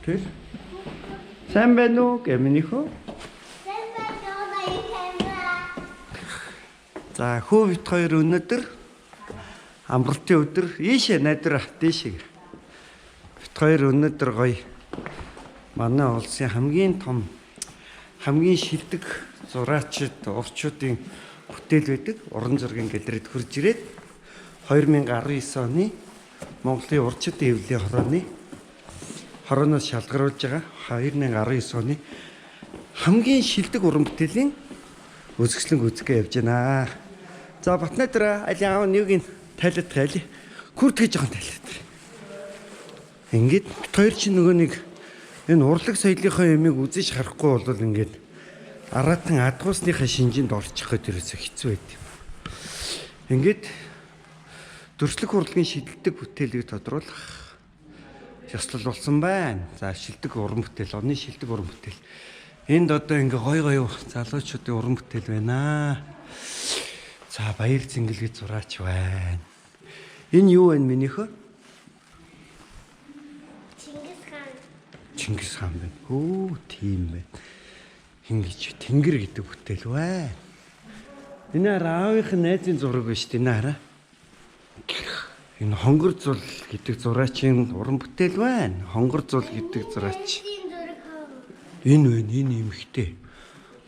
Тэр сайн байна уу гэмнийхөө? Сайн байна уу баяр таймаа. За хүү бит хоёр өнөөдөр амралтын өдөр ийшээ найдвар дээшээ. Бит хоёр өнөөдөр гоё манай улсын хамгийн том хамгийн шилдэг зураачид урчуудын бүтээл байдаг уран зургийн галерейд хурж ирээд 2019 оны Монголын урчуудын эвлэлийн хорооноос шалгаруулж байгаа 2019 оны хамгийн шилдэг уран бүтээлийн үзэсгэлэн гүйцэтгэе явж байна. За Батнайдар аль яав нэг тайлаад тайлаа. Күртгэж жоохон тайлаад. Ингээд бит хоёр чинь нөгөө нэг энэ урлаг соёлынхоо ямиг үзэж харахгүй бол ингээд аратан адгуусныхаа шинжинд орчих гээд ерөөсө хэцүү байд юм. Ингээд төрслөх урлагийн шидэлдэг бүтээлийг тодруулах ёслол болсон байна. За шилдэг уран бүтээл, оны шилдэг уран бүтээл. Энд одоо ингээ гой залуучуудын уран бүтээл байна. За баяр цэнгэлгээ зураач байна. Энэ юу вэ минийхөө? Чингис хаан байна. Хөө тийм байна. Ингэж тэнгэр гэдэг бүтээл байна. Энэ аавынх нь найзын зураг ба шүү дээ. Энэ хараа. Энэ хонгор зул гэдэг зураачийн уран бүтээл байна. Хонгор зул гэдэг зураач. Энэ байна, энэ эмхтэй.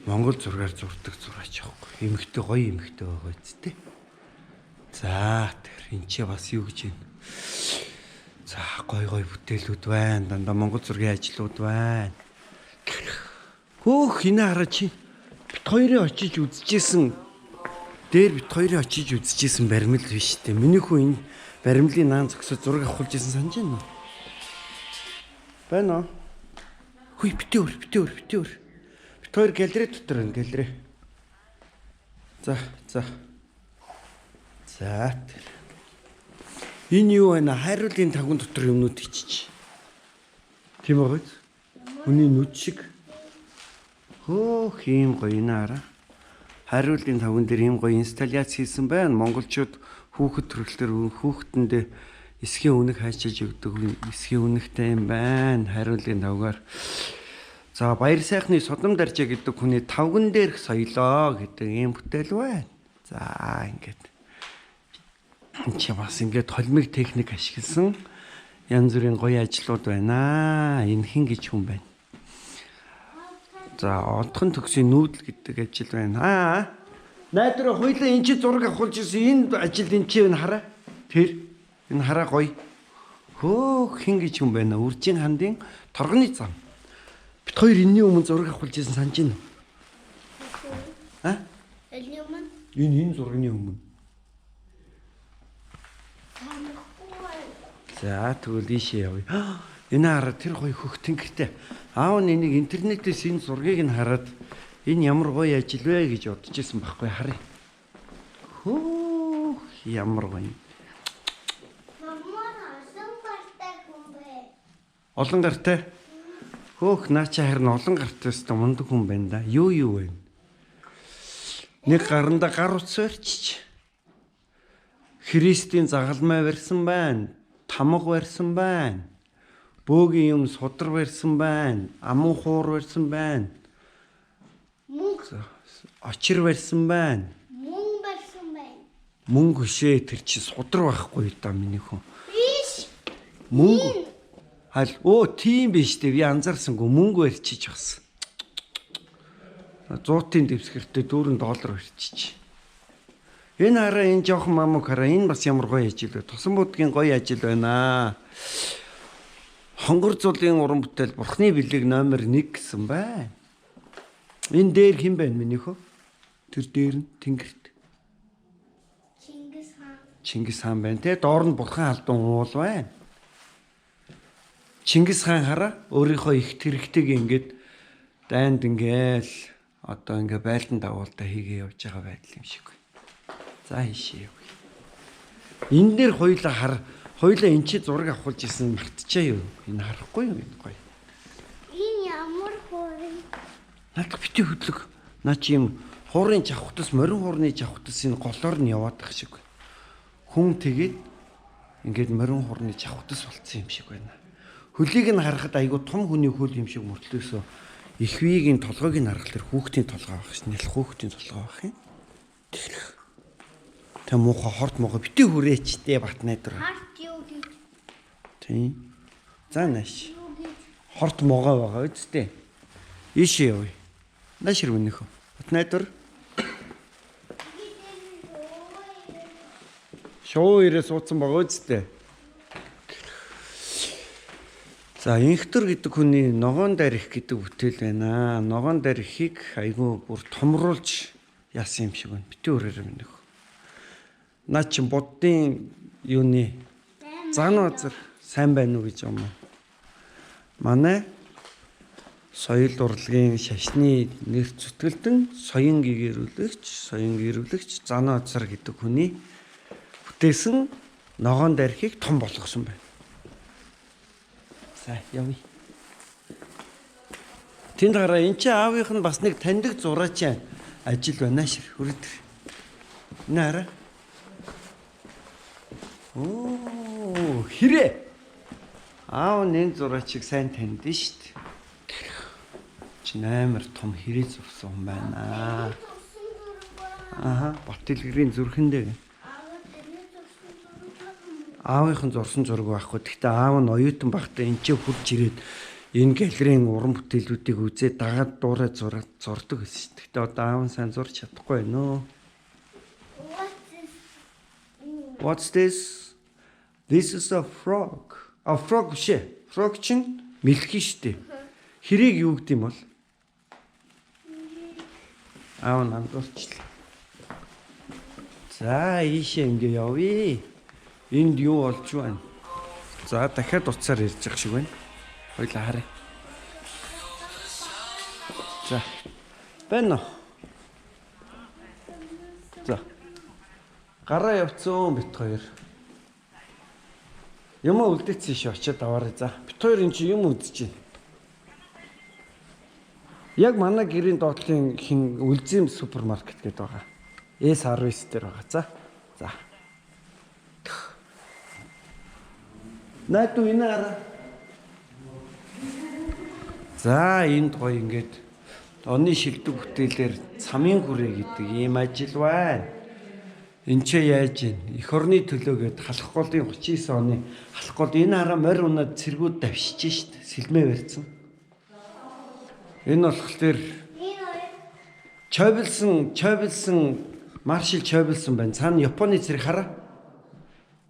Монгол зургаар зурдаг зураач аахгүй. Эмхтэй гоё эмхтэй байгаа үсттэй. За тэр энэ чи бас юу гэж байна? За гоё бүтээлүүд байна. Дандаа монгол зургийн ажлууд байна. Хөөх энэ хараа чи. Бит хоёрын очиж үзчихсэн. Дээр бит хоёрын очиж үзчихсэн баримл биш үү? Миний хүү энэ баримлын наан зөксөд зураг авахулж исэн санаж байна уу? Байна уу? Хүй битээр. Бит хоёр галерей дотор байна, галерей. За. Энэ юу вэ? Хайруулын тагван дотор юмнууд ичиж. Тийм байгаа биз? Хүний нүд шиг. Хөөх ийм гоё наараа. Хайруулын тагван дээр ийм гоё инсталляц хийсэн байна. Монголчууд хүүхэд төрөлтөр хүүхэдэндээ эсхийн үнэг хайчилж өгдөг эсхийн үнэгтэй юм байна. Хайруулын тавгаар. За баяр сайхны Содом Даржаа гэдэг хүний тавган дээрх соёлоо гэдэг ийм бүтээл байна. За ингээд чи бас ингээд холимог техник ашигласан янз бүрийн гоё ажлууд байна. Энэ хин гэж хүн байна. За одхон төгсийн нүүдэл гэдэг ажил байна. Найдвар хоёлаа энэ чи зураг авахулж ирсэн энэ ажил энэ чи энэ хараа. Тэр энэ хараа гоё. Хөөх хин гэж хүн байна. Үржин хандын торгоны зам. Бит хоёр энэний өмнө зураг авахулж ирсэн санаж байна уу? Элний өмнө? Энэ зургийн өмнө. За тэгвэл ийшээ явъя. Энэ хараа тэр гоё хөх тэнгэртэй. Аав нь энийг интернетээс энэ зургийг нь хараад энэ ямар гоё ажил вэ гэж бодож ирсэн байхгүй харъя. Хөө ямар гоё. Олон гартай. Хөөх наача харин олон гартай өстө мундаг хүн байна да. Юу вэ? Нэг гаранда гар утас барьчих. Христийн загалмай барьсан байна. Тамга барьсан байна. Бөөгийн юм судар барьсан байна. Амун хуур барьсан байна. Очир барьсан байна. Мөн барьсан байна. Мөнгө хөшөө тэр чи судар байхгүй да миний хүн. Биш. Мөнгө. Тийм биш дээ. Би анзаарсангүй мөнгө барьчих бас. 100-ын дэвсгэртээ $4 барьчих. Энэ хараа энэ жоохон мамуг хараа энэ бас ямар гоё ажил вэ? Тосон будгийн гоё ажил байна. Хонгор зулын уран бүтээл Бурхны бэлэг номер 1 гэсэн байна. Энэ дээр хэн байна минийхөө? Тэр дээр нь тэнгэрт. Чингис хаан байна те. Доор нь Бурхан алдан уул байна. Чингис хаан хараа өөрийнхөө их тэрэгтэйг ингээд дайнд ингээл одоо ингээ байлдан дагуултаа хийгээ явж байгаа байдал юм шиг байна. За хийшээ явъя. Энэ дээр хоёлаа эн чи зураг авахулж исэн мартчихаа юу? Энэ харахгүй юу энэ гоё. Энэ ямар хуурын? Надад бити хөдлөг. Наа чи юм хуурын жавхтас, морин хуурны жавхтас энэ голоор нь яваад тах шиг байна. Хүн тэгээд ингээд морин хуурны жавхтас болцсон юм шиг байна. Хөлийг нь харахад айгүй том хүний хөл юм шиг мөртлөөсөө их вигийн толгойг нь харахад тэр хүүхдийн толгой байх шин. Нялх хүүхдийн толгой байх юм. Тэ муухай хорт муухай битгий хүрээчтэй бат найдвар. Харт юу гэж? Тийм. За нааш. Хорт могоо байгаа үсттэй. Ийшээ явъя. Нааш ирвэнийхөө. Бат найдвар. Шоу ирээ суудсан байгаа үсттэй. За инхтер гэдэг хүний ногоон дарих гэдэг бүтээл байна. Ногоон дарихыг айгүй бүр томруулж яасан юм шиг байна. Битүү өрөөрэй минь нөхөө. Наа чи буддын юуны зан азар сайн байна уу гэж юм уу? Манай соёл урлагийн шашны нэр зүтгэлдэн соён гэрүүлэгч зан азар гэдэг хүний бүтээсэн ногоон дарихыг том болгосон байна. За явъя. Тэнд гараа эн чи аавынх нь бас нэг таньдаг зураач ажил байна шир хүрээд. Нара. Оо хэрэг. Аав энэ зураачийг сайн таньд нь штт. Чи амар том хэрэг зурсан юм байна. Аха, Батэлгэрийн зүрхэндээ. Аавынх нь зурсан зураг байхгүй. Гэхдээ аав нь оюутан багтаа энэ ч хурж ирээд энэ галерейн уран бүтээлүүдийг үзээд дагаад дуурай зурдаг гэсэн шүү. Гэхдээ одоо аав нь сайн зурч чадахгүй байна. What's this? This is a frog. А frog шээ. Frog чинь мэлхий шүү дээ. Хэрийг юу гэдэг юм бол? Аав нь андуурчлаа. За ийшээ ингэ явъя. Энд юу болж байна? За дахиад уцаар ирж байгаа шиг байна. Хоёлаа харъя. За. Бэнэ. За. Гараа явцсан бит хоёр. Юм үлдээсэн шээ очиад аваарай. За. Бит хоёр эн чи юм үзэж байна. Яг манай гэрийн доотлын хин үлзим супермаркет гэдэг байгаа. S19 дээр байгаа. За. За. Найдуу энэ араа. За энд гоё ингээд оны шилдэг бүтээлээр цамын хүрээ гэдэг ийм ажил байна. Энд ч яаж ийн эх орны төлөөгээд халах голын 39 оны халах гол энэ араа морь унаад цэргүүд давшиж шít сэлмээ барьсан. Энэ болохоор Чойбилсон Маршал Чойбилсон байна. Цаана Японы цэрэг хараа.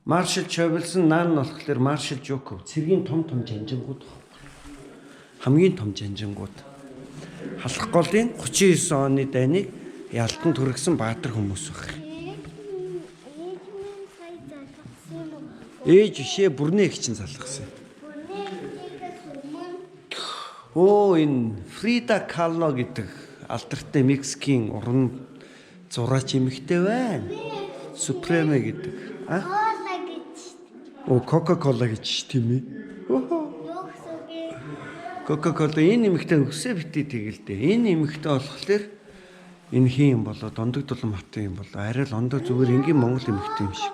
Маршал Чойбилсон наан нь болохоор Маршал Жуков цэргийн том жанжингууд хамгийн том жанжингууд халах голын 39 оны дайныг ялтан түргсэн баатар хүмүүс баг. Ээж шээ бүрнээ их чинь залгасан. Оо энэ Фрида Кало гэдэг алдартай Мексикийн уран зураач эмэгтэй байна. Супреме гэдэг. А? О Кока-кола гэж тийм ээ. Кока-кола энэ нэмэгтэй өсөө битээ тэгэлдэ. Энэ нэмэгтэй болохоор энэ хин юм болоо дондог дулам хатын юм болоо арай л ондоо зүгээр энгийн монгол нэмэгтэй юм шиг.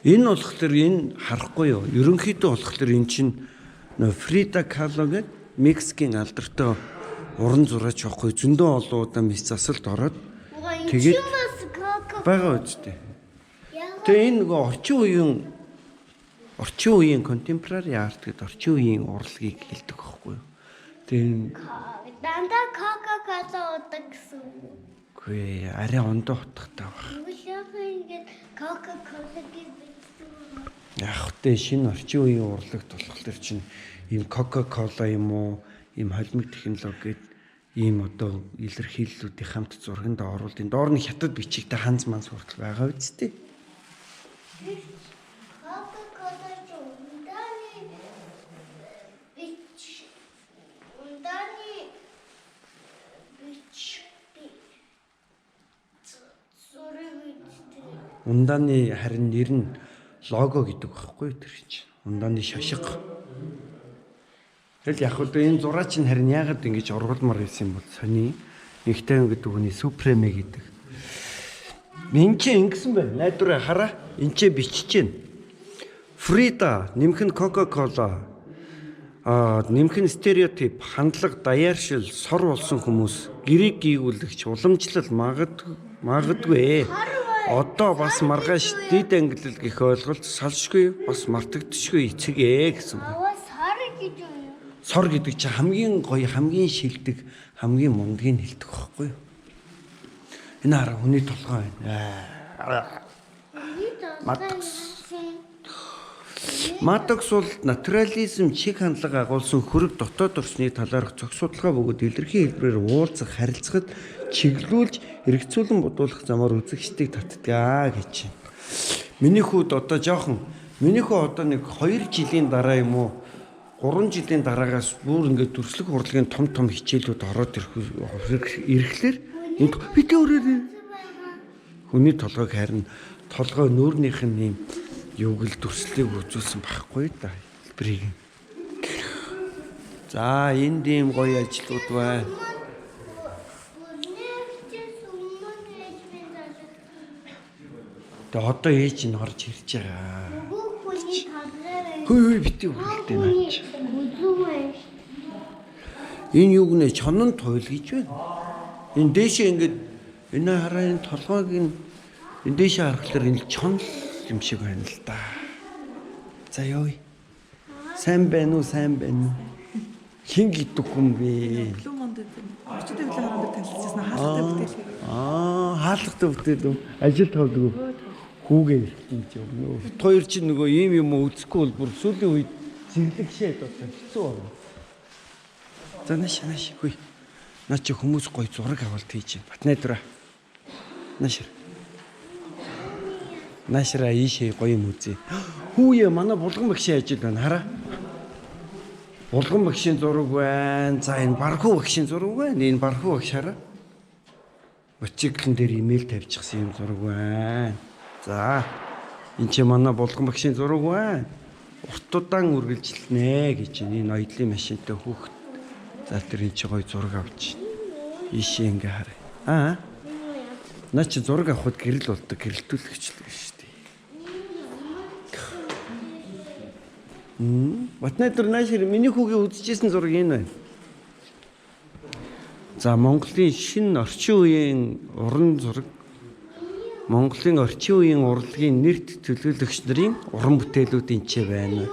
Энэ болохоор энэ харахгүй юу. Ерөнхийдөө болохоор эн чинь Фрида Кало гэдэг Мексикийн алдартай уран зураач байхгүй зөндөө олон удаа мис засалд ороод тэгээд байгаа үстэй. Тэгээ энэ нөгөө орчин үеийн contemporary art гэдэг орчин үеийн урлагийг хэлдэг байхгүй юу. Тэгээ дандаа Coca-Cola удаг гэсэн. Үгүй арай ондоо утгатай баг. Ингээд Coca-Cola гэдэг. Яг тэ шинэ орчин үеийн урлагт болохоор чинь ийм Coca-Cola юм уу, ийм холимог технологи гэдэг ийм одоо илэрхийллүүдийн хамт зурганд оруулалт. Энэ доор нь хятад бичигтэй ханз манс хүртэл байгаа үсттэй. Ундааны харин нэр нь лого гэдэг байхгүй тэр чинь. Ундааны шашиг. Тэгэл яг л энэ зураач нь харин яагаад ингэж ургуулмаар байсан юм бол сони ихтэй гэдэг хүний супреме гэдэг. Энд чи ингэсэн байна. Найдвараа хараа. Энд чи бичиж гин. Фрида, нэмэх нь Coca-Cola. Нэмэх нь стереотип, хандлага, даяаршил, сор болсон хүмүүс, гэрийг гийгүүлэгч, уламжлал магадгүй. Одоо бас маргааш дид ангилал гэх ойлголт салшгүй бас мартагдчихгүй эцэгээ гэсэн. Сар гэж юу? Сор гэдэг чинь хамгийн гоё, хамгийн шилдэг, хамгийн мундгийг хэлдэг байхгүй юу? Энэ хараа хүний толгой байна. Матокс бол натурализм чиг хандлага агуулсан хөрөг дотоод орчны талаарх зохих судалгаа бөгөөд илэрхий хэлбэрээр уулзах, харилцахад чиглүүлж, эргэцүүлэн бодуулах замаар үзэгчдийг татдаг гэж байна. Миний хүүд одоо нэг 2 жилийн дараа юм уу 3 жилийн дараагаас бүр ингээд дүрслэх урлагийн том хичээлүүд ороод ирэхлээр энд видеорээр хүний толгойг харин толгой нүүрнийх нь юм юуг л дүрслэлийг үзүүлсэн байхгүй да хэлбэрийг. За энд ийм гоё ажлууд байна. Тэгээ одоо ээж нь орж ирж байгаа. Хөөе битүү хэрэгтэй наач. Энэ юуг нэ чонон туйл гэж байна. Энэ дээшээ ингээд энэ хараа энэ толгойг энэ дээшээ харахаар энэ чон юм шиг байна л да. За ёо. Сайн байна уу? Хин гэдэг хүн бэ? Блумонд орчтой хөдөлгөөнд танилцсан хаалгатай бүтээл. Хаалгатай бүтээл үү? Ажил тоолдог. Хүүгээ ирсэн ч юм уу. Хоёр чинь нөгөө ийм юм үзэхгүй бол бүр сүүлийн үед зэрлэгшээд одоо хэцүү байна. За нааш хүй. Наа чи хүмүүс гоё зураг авалт хийж байна. Батнайдра. Наашра ийшээ гоё юм үзье. Хүүе манай булган багшийн ажил байна хараа. Булган багшийн зураг байна. За энэ бархуу багшийн зураг байна. Энэ бархуу багш хараа. Мотоциклэн дээр имэйл тавьчихсан юм зураг байна. За энэ чи манай булган багшийн зураг байна. Уртудаан үргэлжилнэ гэж энэ ноёдлын машинтай хүүхэд. За тэр энэ чи гоё зураг авч. Ийшээ ингээ хараа. Наа чи зураг авахд гэрэл болдог гэрэлтүүлэгчлэг шүү дээ. Батнайдэр наашир миний хүүгийн үзчихсэн зураг энэ байна. За Монголын шинэ орчин үеийн уран зураг. Монголын орчин үеийн урлагийн нэрт төлөөлөгч нарын уран бүтээлүүд энэ ч байна.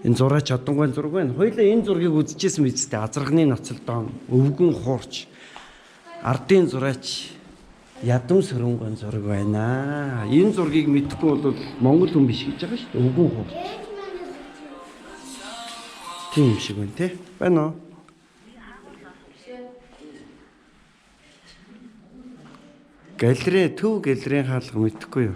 Энэ зураач одонгой зураг байна. Хоёулаа энэ зургийг үзчихсэн биз дээ. Азарганы ноцолдон, өвгөн хуурч, ардын зураач ядам сөрөнгөн зураг байна. Энэ зургийг мэдэхгүй бол монгол хүн биш гэж байгаа шүү дээ. Өвгөн хуурч. Тийм шиг байна те. Байна уу? Галерейн хаалга мэдэхгүй юу?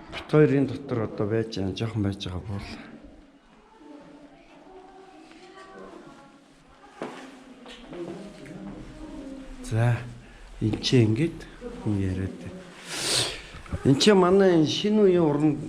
Бит хоёрын дотор одоо байж байгаа, жоохон байж байгаа бол. За, энэ ч ингэж хүн яриад. Энд чи манай шинэ үеийн уран